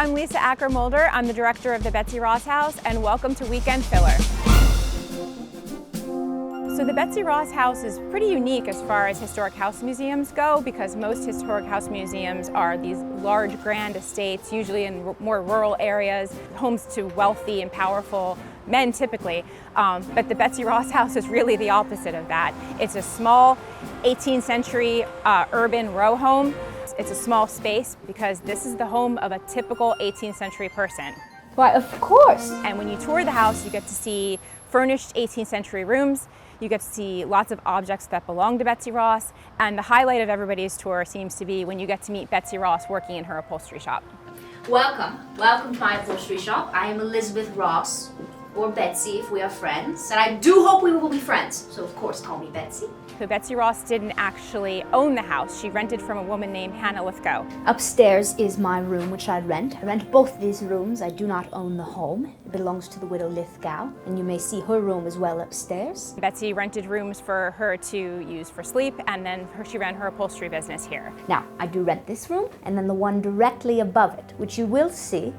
I'm Lisa Acker-Mulder. I'm the director of the Betsy Ross House, and welcome to Weekend Filler. So the Betsy Ross House is pretty unique as far as historic house museums go, because most historic house museums are these large, grand estates, usually in more rural areas, homes to wealthy and powerful men typically. But the Betsy Ross House is really the opposite of that. It's a small 18th century urban row home. It's a small space because this is the home of a typical 18th century person. Why, of course. And when you tour the house, you get to see furnished 18th century rooms. You get to see lots of objects that belong to Betsy Ross. And the highlight of everybody's tour seems to be when you get to meet Betsy Ross working in her upholstery shop. Welcome to my upholstery shop. I am Elizabeth Ross, or Betsy if we are friends. And I do hope we will be friends. So of course, call me Betsy. So Betsy Ross didn't actually own the house. She rented from a woman named Hannah Lithgow. Upstairs is my room, which I rent. I rent both these rooms. I do not own the home. It belongs to the widow Lithgow, and you may see her room as well upstairs. Betsy rented rooms for her to use for sleep, and then she ran her upholstery business here. Now, I do rent this room, and then the one directly above it, which you will see.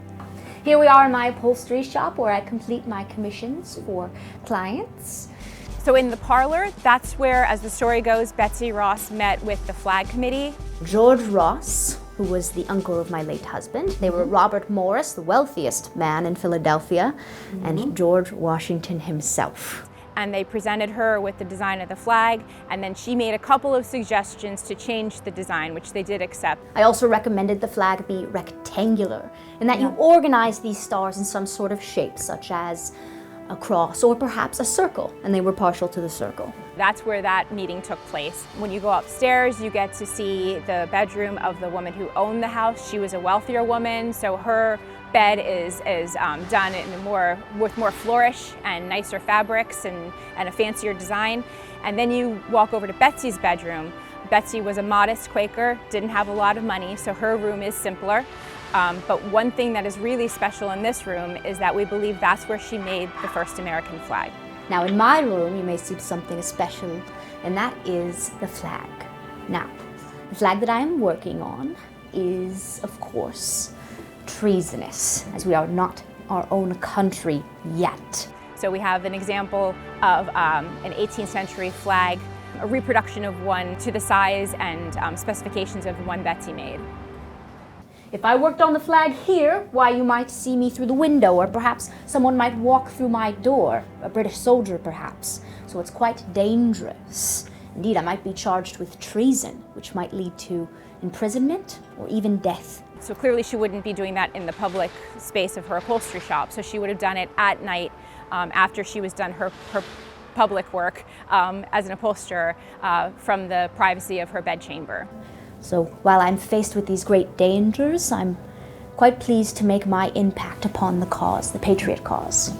Here we are in my upholstery shop, where I complete my commissions for clients. So in the parlor, that's where, as the story goes, Betsy Ross met with the flag committee. George Ross, who was the uncle of my late husband. They were Robert Morris, the wealthiest man in Philadelphia, and George Washington himself. And they presented her with the design of the flag, and then she made a couple of suggestions to change the design, which they did accept. I also recommended the flag be rectangular, and that you organize these stars in some sort of shape, such as a cross or perhaps a circle, and they were partial to the circle. That's where that meeting took place. When you go upstairs, you get to see the bedroom of the woman who owned the house. She was a wealthier woman, so her bed is done with more flourish and nicer fabrics and a fancier design. And then you walk over to Betsy's bedroom. Betsy was a modest Quaker, didn't have a lot of money, so her room is simpler. But one thing that is really special in this room is that we believe that's where she made the first American flag. Now in my room you may see something special, and that is the flag. Now, the flag that I am working on is, of course, treasonous, as we are not our own country yet. So we have an example of an 18th century flag, a reproduction of one to the size and specifications of the one Betsy made. If I worked on the flag here, why, you might see me through the window, or perhaps someone might walk through my door, a British soldier perhaps. So it's quite dangerous. Indeed, I might be charged with treason, which might lead to imprisonment or even death. So clearly she wouldn't be doing that in the public space of her upholstery shop, so she would have done it at night after she was done her public work as an upholsterer from the privacy of her bedchamber. So while I'm faced with these great dangers, I'm quite pleased to make my impact upon the cause, the patriot cause.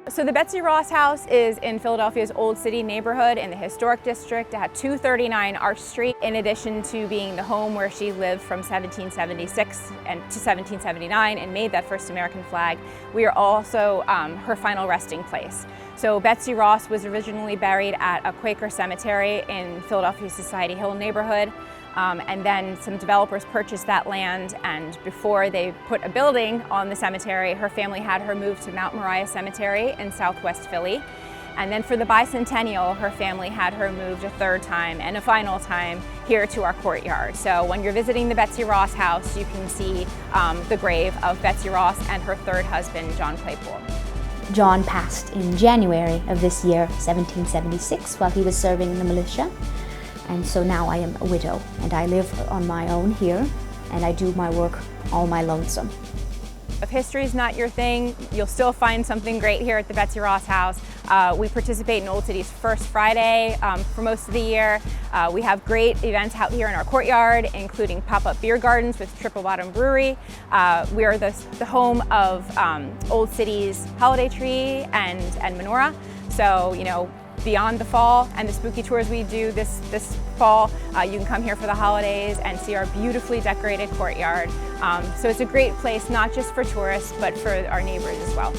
So the Betsy Ross House is in Philadelphia's Old City neighborhood in the historic district at 239 Arch Street. In addition to being the home where she lived from 1776 to 1779 and made that first American flag, we are also her final resting place. So Betsy Ross was originally buried at a Quaker cemetery in Philadelphia's Society Hill neighborhood. And then some developers purchased that land, and before they put a building on the cemetery, her family had her moved to Mount Moriah Cemetery in southwest Philly. And then for the bicentennial, her family had her moved a third time and a final time here to our courtyard. So when you're visiting the Betsy Ross house, you can see the grave of Betsy Ross and her third husband, John Claypool. John passed in January of this year, 1776, while he was serving in the militia. And so now I am a widow, and I live on my own here, and I do my work all my lonesome. If history is not your thing, you'll still find something great here at the Betsy Ross House. We participate in Old City's First Friday for most of the year. We have great events out here in our courtyard, including pop-up beer gardens with Triple Bottom Brewery. We are the home of Old City's holiday tree and menorah. So, you know, beyond the fall and the spooky tours we do this fall, you can come here for the holidays and see our beautifully decorated courtyard. So it's a great place, not just for tourists, but for our neighbors as well.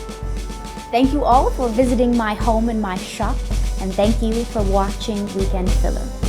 Thank you all for visiting my home and my shop, and thank you for watching Weekend Filler.